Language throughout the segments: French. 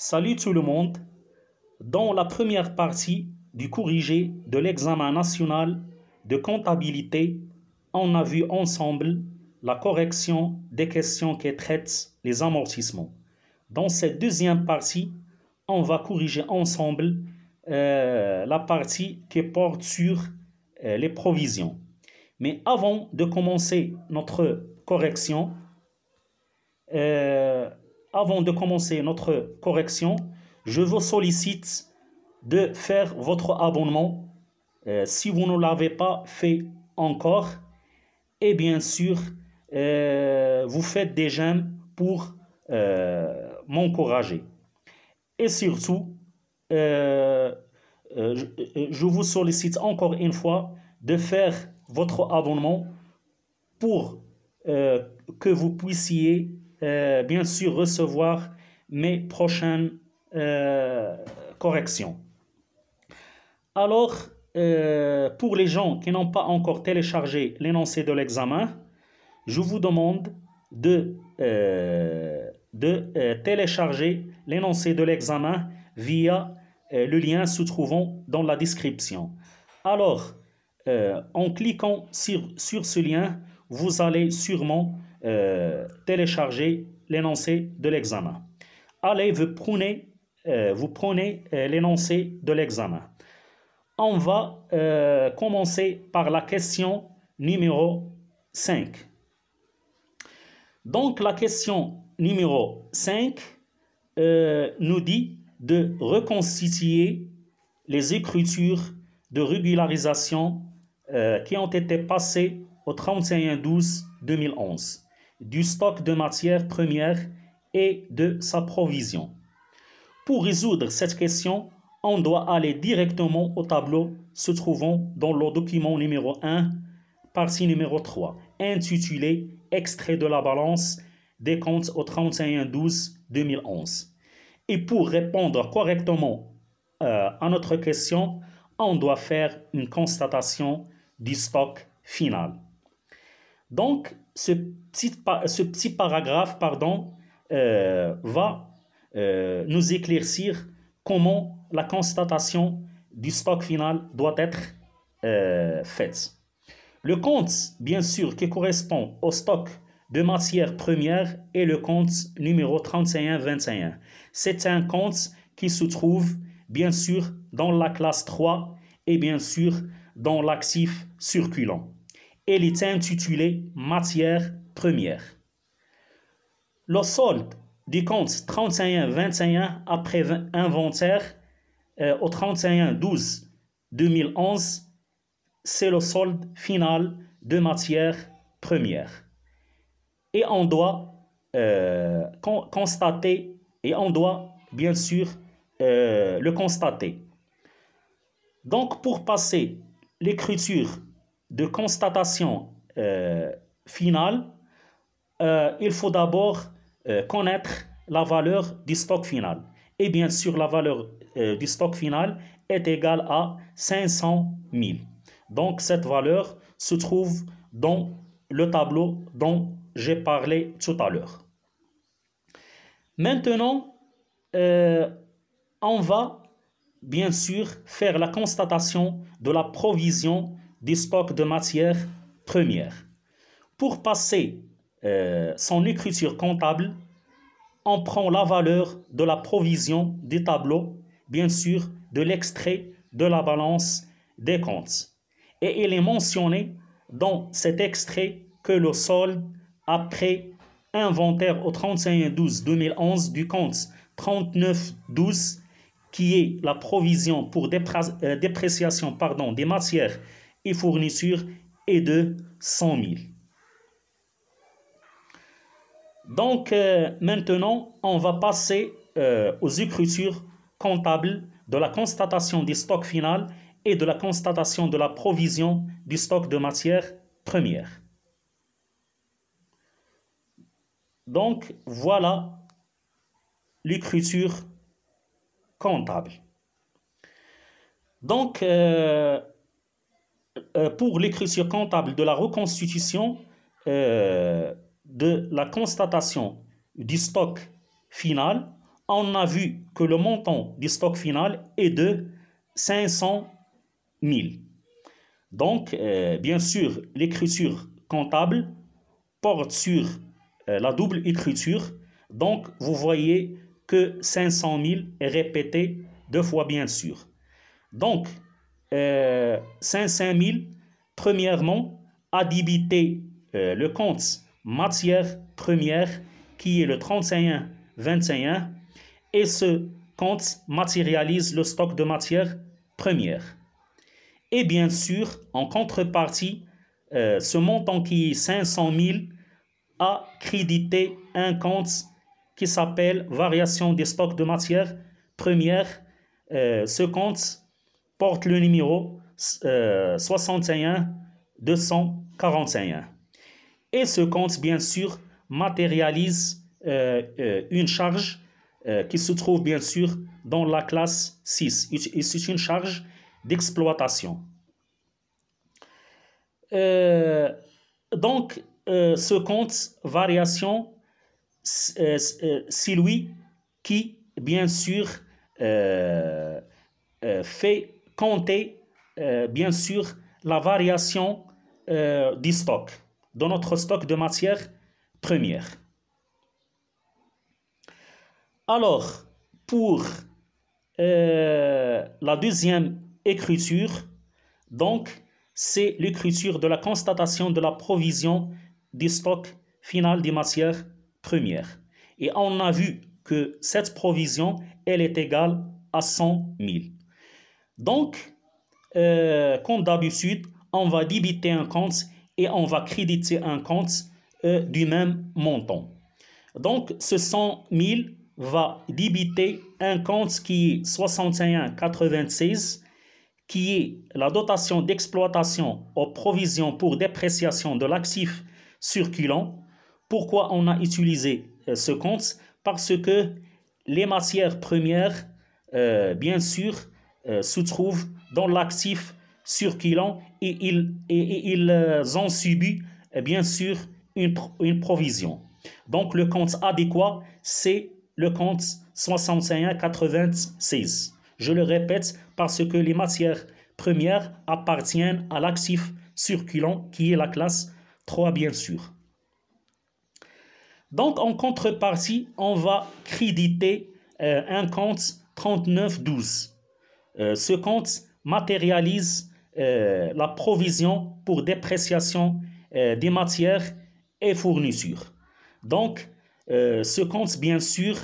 Salut tout le monde. Dans la première partie du corrigé de l'examen national de comptabilité, on a vu ensemble la correction des questions qui traitent les amortissements. Dans cette deuxième partie, on va corriger ensemble la partie qui porte sur les provisions. Mais avant de commencer notre correction, je vous sollicite de faire votre abonnement si vous ne l'avez pas fait encore. Et bien sûr, vous faites des j'aime pour m'encourager. Et surtout, je vous sollicite encore une fois de faire votre abonnement pour que vous puissiez bien sûr recevoir mes prochaines corrections. Alors, pour les gens qui n'ont pas encore téléchargé l'énoncé de l'examen, je vous demande de télécharger l'énoncé de l'examen via le lien se trouvant dans la description. Alors, en cliquant sur ce lien, vous allez sûrement télécharger l'énoncé de l'examen. Allez, vous prenez l'énoncé de l'examen. On va commencer par la question numéro 5. Donc, la question numéro 5 nous dit de reconstituer les écritures de régularisation qui ont été passées au 31/12/2011 du stock de matières premières et de sa provision. Pour résoudre cette question, on doit aller directement au tableau se trouvant dans le document numéro 1, partie numéro 3, intitulé « Extrait de la balance des comptes au 31/12/2011 ». Et pour répondre correctement à notre question, on doit faire une constatation du stock final. Donc, ce petit paragraphe va nous éclaircir comment la constatation du stock final doit être faite. Le compte, bien sûr, qui correspond au stock de matières premières est le compte numéro 3121. C'est un compte qui se trouve, bien sûr, dans la classe 3 et bien sûr, dans l'actif circulant. Il est intitulé « Matières premières ». Le solde du compte 3121 après inventaire au 31/12/2011, c'est le solde final de matières premières. Et on doit constater, et on doit bien sûr le constater. Donc, pour passer l'écriture de constatation finale, il faut d'abord connaître la valeur du stock final. Et bien sûr, la valeur du stock final est égale à 500 000. Donc, cette valeur se trouve dans le tableau dont j'ai parlé tout à l'heure. Maintenant, on va bien sûr faire la constatation de la provision du stock de matières premières. Pour passer son écriture comptable, on prend la valeur de la provision du tableau, bien sûr, de l'extrait de la balance des comptes. Et il est mentionné dans cet extrait que le solde après inventaire au 31/12/2011 du compte 3912, qui est la provision pour dépréciation des matières et fournitures, est de 100 000. Donc, maintenant, on va passer aux écritures comptables de la constatation du stock final et de la constatation de la provision du stock de matières premières. Donc, voilà l'écriture comptable. Donc, pour l'écriture comptable de la reconstitution de la constatation du stock final, on a vu que le montant du stock final est de 500 000. Donc, bien sûr, l'écriture comptable porte sur la double écriture. Donc, vous voyez que 500 000 est répété 2 fois, bien sûr. Donc, 500 000, premièrement, a débité le compte matière première qui est le 31-21 et ce compte matérialise le stock de matière première. Et bien sûr, en contrepartie, ce montant qui est 500 000 a crédité un compte qui s'appelle variation des stocks de matière première. Ce compte porte le numéro 61 241. Et ce compte, bien sûr, matérialise une charge qui se trouve, bien sûr, dans la classe 6. Et c'est une charge d'exploitation. Donc, ce compte variation, c'est lui qui, bien sûr, fait compter, bien sûr, la variation du stock, de notre stock de matière première. Alors, pour la deuxième écriture, donc, c'est l'écriture de la constatation de la provision du stock final des matières premières. Et on a vu que cette provision, elle est égale à 100 000. Donc, comme d'habitude, on va débiter un compte et on va créditer un compte du même montant. Donc, ce 100 000 va débiter un compte qui est 61,96, qui est la dotation d'exploitation aux provisions pour dépréciation de l'actif circulant. Pourquoi on a utilisé ce compte? Parce que les matières premières, bien sûr, se trouvent dans l'actif circulant et ils ont subi, bien sûr, une provision. Donc, le compte adéquat, c'est le compte 61,96. Je le répète parce que les matières premières appartiennent à l'actif circulant qui est la classe 3, bien sûr. Donc, en contrepartie, on va créditer un compte 3912. Ce compte matérialise la provision pour dépréciation des matières et fournitures. Donc, ce compte, bien sûr,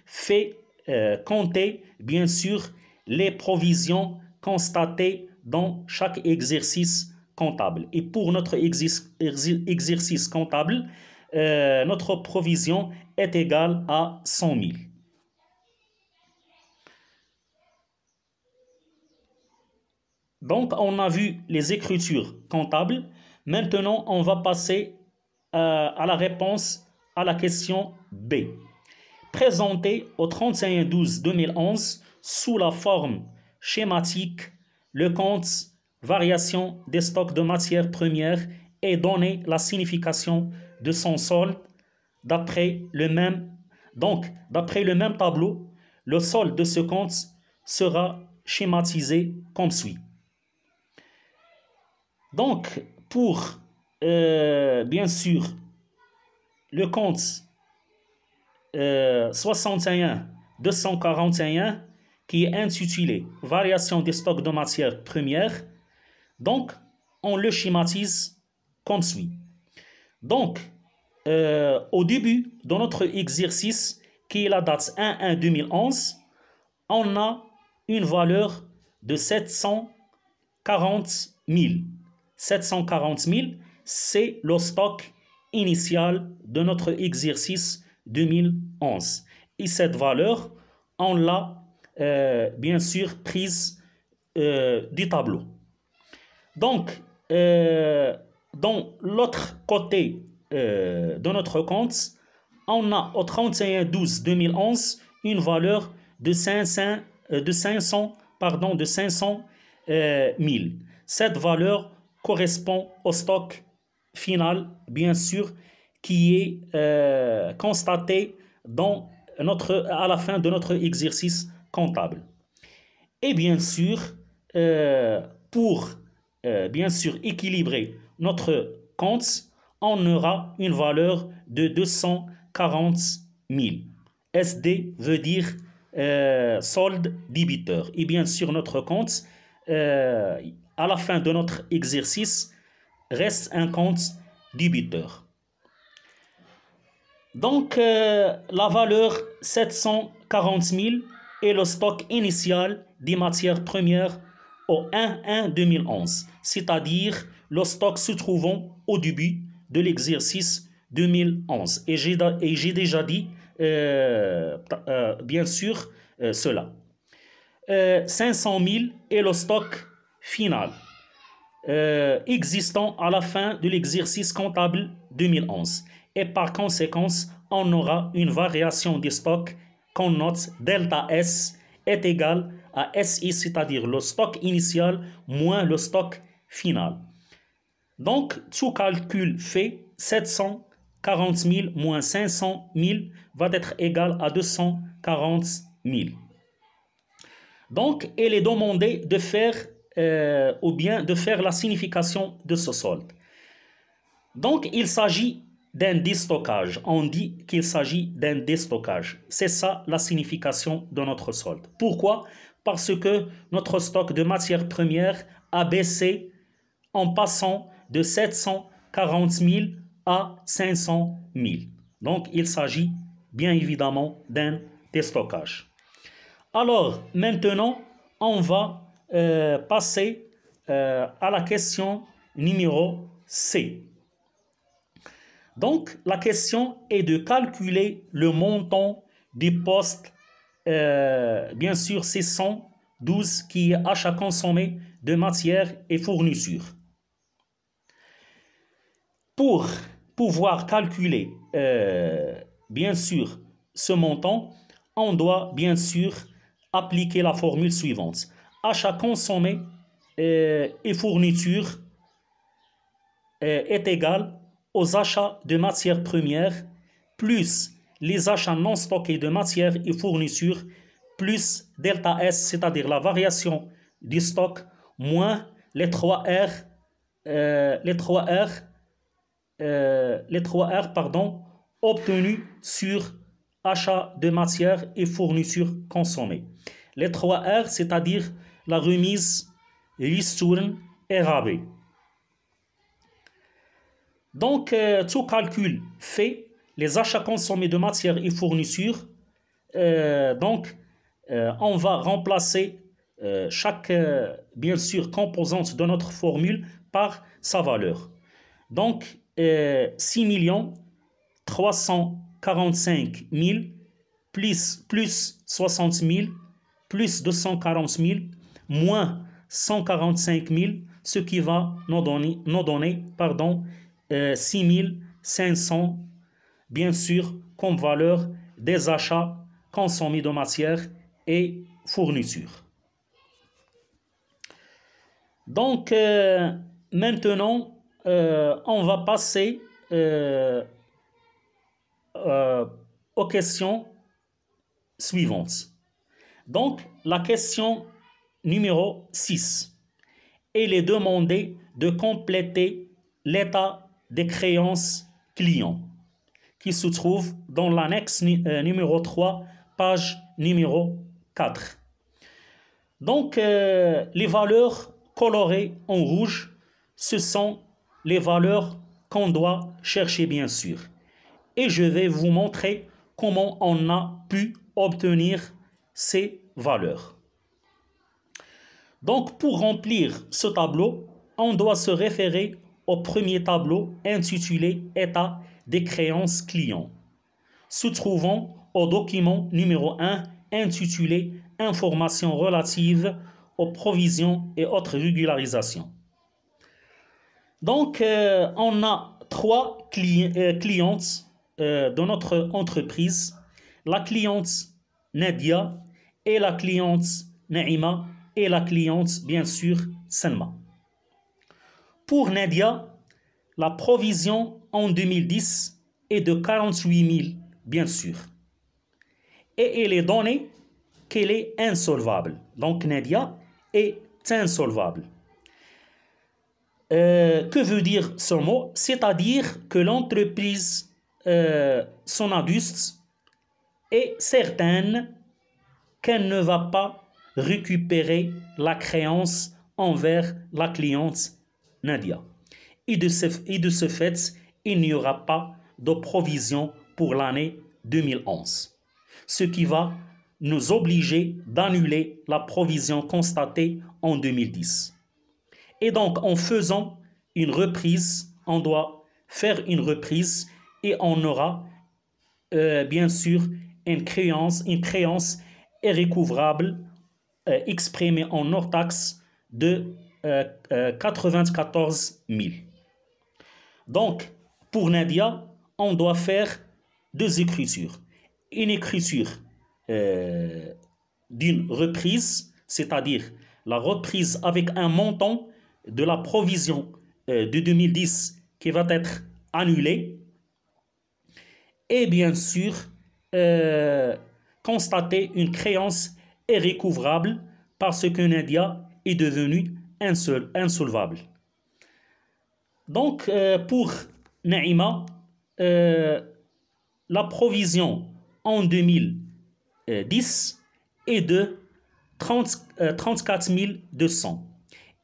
fait compter, bien sûr, les provisions constatées dans chaque exercice comptable. Et pour notre exercice comptable, notre provision est égale à 100 000. Donc, on a vu les écritures comptables. Maintenant, on va passer à la réponse à la question B. Présenté au 31/12/2011 sous la forme schématique, le compte variation des stocks de matières premières et donné la signification de son solde d'après le même tableau. Le solde de ce compte sera schématisé comme suit. Donc, pour, bien sûr, le compte 61-241, qui est intitulé « Variation des stocks de matières premières », donc, on le schématise comme suit. Donc, au début de notre exercice, qui est la date 1/1/2011, on a une valeur de 740 000. 740 000, c'est le stock initial de notre exercice 2011. Et cette valeur, on l'a bien sûr prise du tableau. Donc, dans l'autre côté de notre compte, on a au 31/12/2011 une valeur de 500 000. Cette valeur correspond au stock final, bien sûr, qui est constaté à la fin de notre exercice comptable. Et bien sûr, pour bien sûr équilibrer notre compte, on aura une valeur de 240 000. SD veut dire solde débiteur. Et bien sûr, notre compte, à la fin de notre exercice, reste un compte débiteur. Donc, la valeur 740 000 est le stock initial des matières premières au 1/1/2011, c'est-à-dire le stock se trouvant au début de l'exercice 2011. Et j'ai déjà dit, bien sûr, cela. 500 000 est le stock final existant à la fin de l'exercice comptable 2011. Et par conséquent, on aura une variation des stocks qu'on note delta S est égal à SI, c'est-à-dire le stock initial moins le stock final. Donc, tout calcul fait, 740 000 moins 500 000 va être égal à 240 000. Donc, il est demandé de faire ou bien de faire la signification de ce solde. Donc, il s'agit d'un déstockage. On dit qu'il s'agit d'un déstockage. C'est ça la signification de notre solde. Pourquoi? Parce que notre stock de matières premières a baissé en passant de 740 000 à 500 000. Donc, il s'agit bien évidemment d'un déstockage. Alors, maintenant, on va passer à la question numéro C. Donc, la question est de calculer le montant du poste, bien sûr, 612, qui est achat consommé de matières et fournitures. Pour pouvoir calculer, bien sûr, ce montant, on doit, bien sûr, appliquer la formule suivante. Achat consommé et fourniture est égal aux achats de matières premières plus les achats non stockés de matières et fournitures plus delta S, c'est-à-dire la variation du stock, moins les 3 R, obtenus sur achat de matières et fournitures consommées. Les 3 R, c'est-à-dire la remise, ristourne et rabais. Donc, tout calcul fait, les achats consommés de matières et fournitures, on va remplacer chaque, bien sûr, composante de notre formule par sa valeur. Donc, 6 345 000 plus 60 000 plus 240 000 moins 145 000, ce qui va nous donner 6 500, bien sûr, comme valeur des achats consommés de matières et fournitures. Donc, maintenant, on va passer aux questions suivantes. Donc, la question numéro 6. Il est demandé de compléter l'état des créances clients qui se trouve dans l'annexe numéro 3, page numéro 4. Donc, les valeurs colorées en rouge, ce sont les valeurs qu'on doit chercher, bien sûr. Et je vais vous montrer comment on a pu obtenir ces valeurs. Donc, pour remplir ce tableau, on doit se référer au premier tableau intitulé « État des créances clients », se trouvant au document numéro 1 intitulé « Informations relatives aux provisions et autres régularisations ». Donc, on a 3 clientes de notre entreprise, la cliente Nadia et la cliente Naïma et la cliente, bien sûr, Selma. Pour Nadia, la provision en 2010 est de 48 000, bien sûr. Et il est donné qu'elle est insolvable. Donc Nadia est insolvable. Que veut dire ce mot? C'est-à-dire que l'entreprise Sonadust est certaine qu'elle ne va pas récupérer la créance envers la cliente Nadia. Et de ce fait, il n'y aura pas de provision pour l'année 2011. Ce qui va nous obliger d'annuler la provision constatée en 2010. Et donc, en faisant une reprise, on doit faire une reprise et on aura bien sûr une créance irrécouvrable exprimée en hors-taxe de 94 000. Donc, pour Nadia, on doit faire deux écritures. Une écriture d'une reprise, c'est-à-dire la reprise avec un montant de la provision de 2010 qui va être annulée, et bien sûr constater une créance irrécouvrable parce que Nadia est devenue insolvable. Donc pour Naïma, la provision en 2010 est de 34 200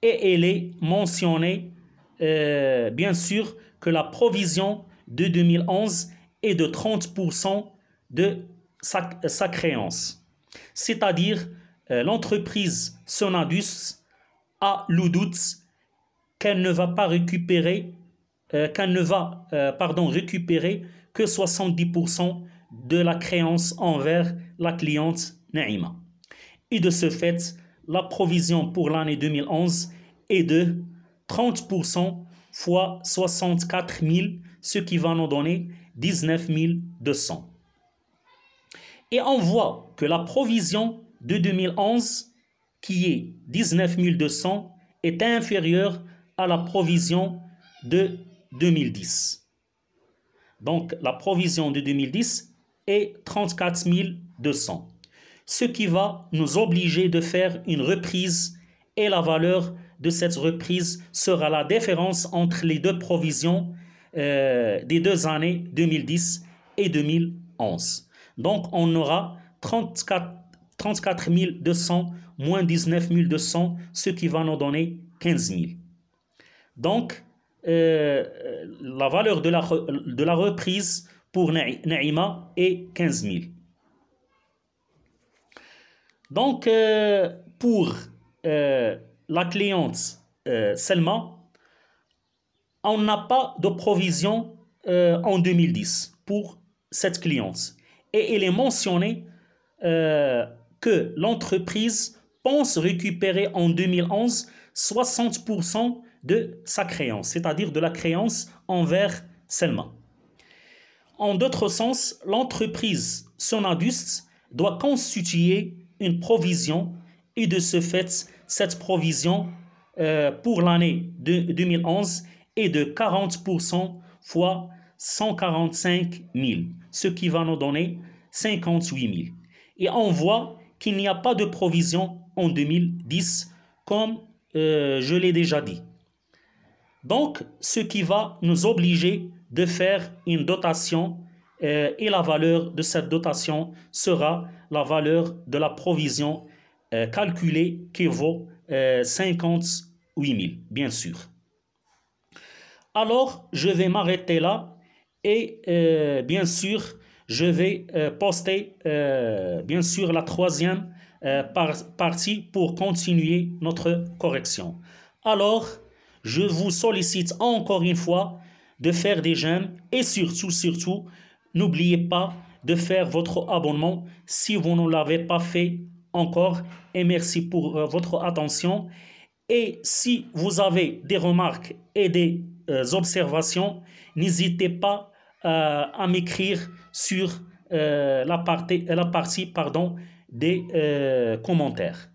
et elle est mentionnée bien sûr que la provision de 2011 est de 30% de sa créance. C'est-à-dire l'entreprise Sonadus a le doute qu'elle ne va pas récupérer, récupérer que 70% de la créance envers la cliente Naïma. Et de ce fait, la provision pour l'année 2011 est de 30% fois 64 000, ce qui va nous donner 19 200. Et on voit que la provision de 2011, qui est 19 200, est inférieure à la provision de 2010. Donc, la provision de 2010 est 34 200. Ce qui va nous obliger de faire une reprise et la valeur de cette reprise sera la différence entre les deux provisions des deux années 2010 et 2011. Donc, on aura 34 200 moins 19 200, ce qui va nous donner 15 000. Donc, la valeur de la reprise pour Naïma est 15 000. Donc, pour la cliente Selma, on n'a pas de provision en 2010 pour cette cliente. Et il est mentionné que l'entreprise pense récupérer en 2011 60% de sa créance, c'est-à-dire de la créance envers Selma. En d'autres sens, l'entreprise Sonadust doit constituer une provision et de ce fait, cette provision pour l'année 2011 est de 40% fois 145 000, ce qui va nous donner 58 000. Et on voit qu'il n'y a pas de provision en 2010, comme je l'ai déjà dit. Donc, ce qui va nous obliger de faire une dotation et la valeur de cette dotation sera la valeur de la provision calculée qui vaut 58 000, bien sûr. Alors, je vais m'arrêter là et bien sûr, je vais poster bien sûr la troisième partie pour continuer notre correction. Alors, je vous sollicite encore une fois de faire des j'aime et surtout, n'oubliez pas de faire votre abonnement si vous ne l'avez pas fait encore. Et merci pour votre attention. Et si vous avez des remarques et des observations, n'hésitez pas à m'écrire sur la partie des commentaires.